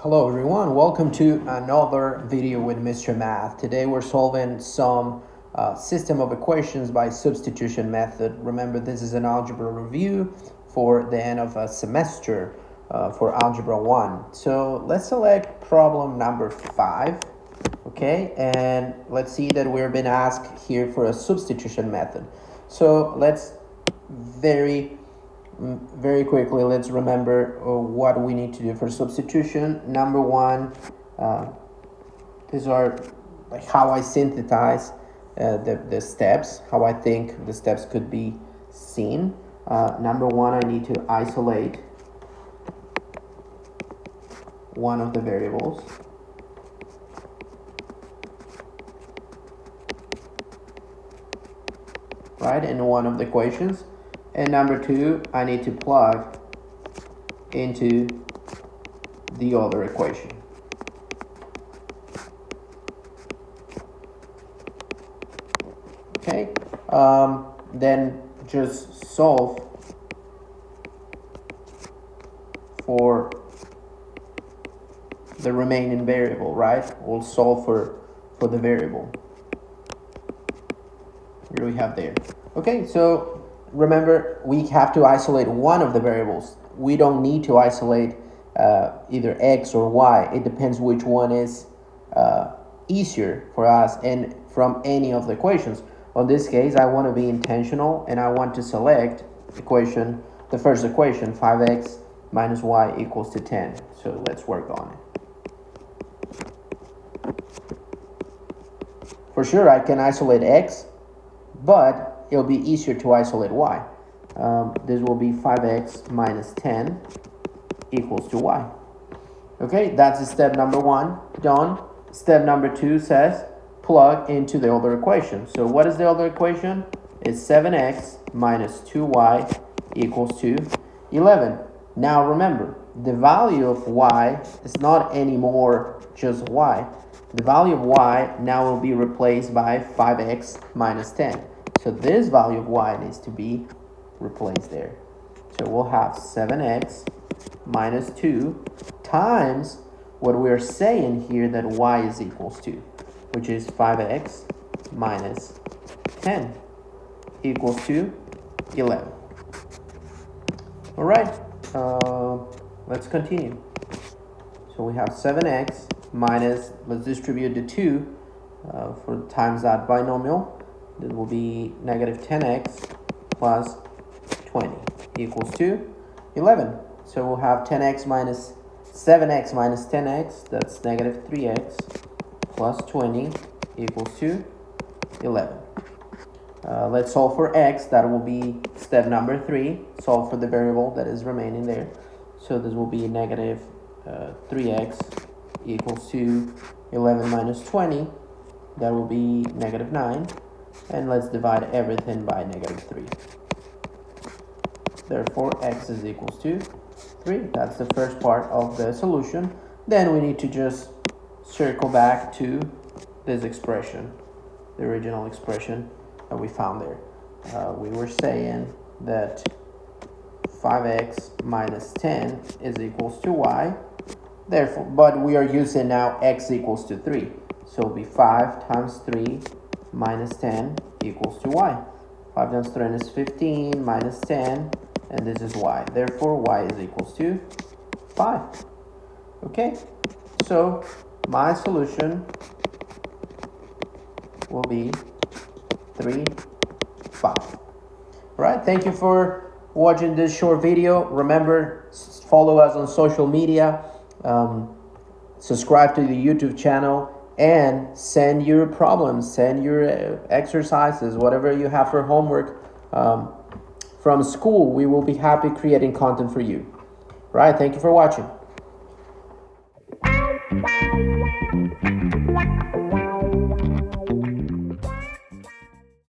Hello everyone, welcome to another video with Mr. Math. Today we're solving some system of equations by substitution method. Remember, this is an algebra review for the end of a semester for Algebra 1. So let's select problem number 5, okay? And let's see that we're being asked here for a substitution method. So let's very quickly, let's remember what we need to do for substitution. Number one, these are like how I synthesize the steps, how I think the steps could be seen. Number one, I need to isolate one of the variables. Right, in one of the equations. And number two, I need to plug into the other equation. Okay, then just solve for the remaining variable, right? We'll solve for the variable. Here we have there. Okay, so remember, we have to isolate one of the variables. We don't need to isolate either x or y. It depends which one is easier for us and from any of the equations. On this case, I want to be intentional and I want to select equation, the first equation, 5x minus y equals to 10. So let's work on it. For sure, I can isolate x, but it'll be easier to isolate y. This will be 5x minus 10 equals to y. Okay, that's step number one, done. Step number two says plug into the other equation. So what is the other equation? It's 7x minus 2y equals to 11. Now remember, the value of y is not anymore just y. The value of y now will be replaced by 5x minus 10. So this value of y needs to be replaced there. So we'll have 7x minus 2 times what we're saying here that y is equals to, which is 5x minus 10 equals to 11. All right, let's continue. So we have 7x minus, let's distribute the 2 for times that binomial. That will be negative 10x plus 20 equals to 11. So we'll have 10x minus 7x minus 10x, that's negative 3x plus 20 equals to 11. Let's solve for x. That will be step number 3. Solve for the variable that is remaining there. So this will be negative 3x equals to 11 minus 20. That will be negative 9. And let's divide everything by negative 3. Therefore, x is equals to 3. That's the first part of the solution. Then we need to just circle back to this expression, the original expression that we found there. We were saying that 5x minus 10 is equals to y. Therefore, but we are using now x equals to 3. So it'll be 5 times 3 minus 10 equals to y. 5 times 3 is 15 minus 10, and this is y. Therefore, y is equals to 5. Okay, so my solution will be 3, 5. All right, thank you for watching this short video. Remember, follow us on social media, subscribe to the YouTube channel, and send your problems, send your exercises, whatever you have for homework from school. We will be happy creating content for you. Right, thank you for watching.